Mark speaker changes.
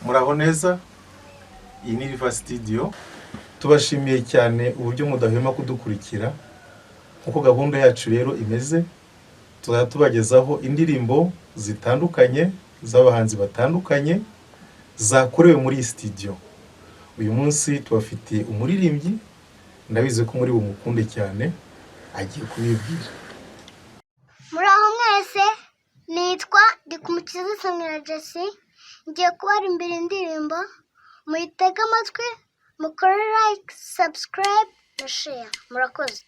Speaker 1: muraho neza. Iyi ni Riva Studio. Tubashimiye cyane uburyo mudahwema kudukurikira. Nkuko gahunda yacu rero imeze, tubagezaho indirimbo zitandukanye z'abahanzi batandukanye zakorewe muri iyi studio. Uyu munsi tubafitiye umuririmbyi, ndabizi ko muri bumukunde cyane, agiye kubibwira.
Speaker 2: Muraho mwese, nitwa Ndikumukiza Samira Jesse, ngiye kubara imbere indirimbo, muyitege amatwi, mukore like, subscribe na share. Murakoze.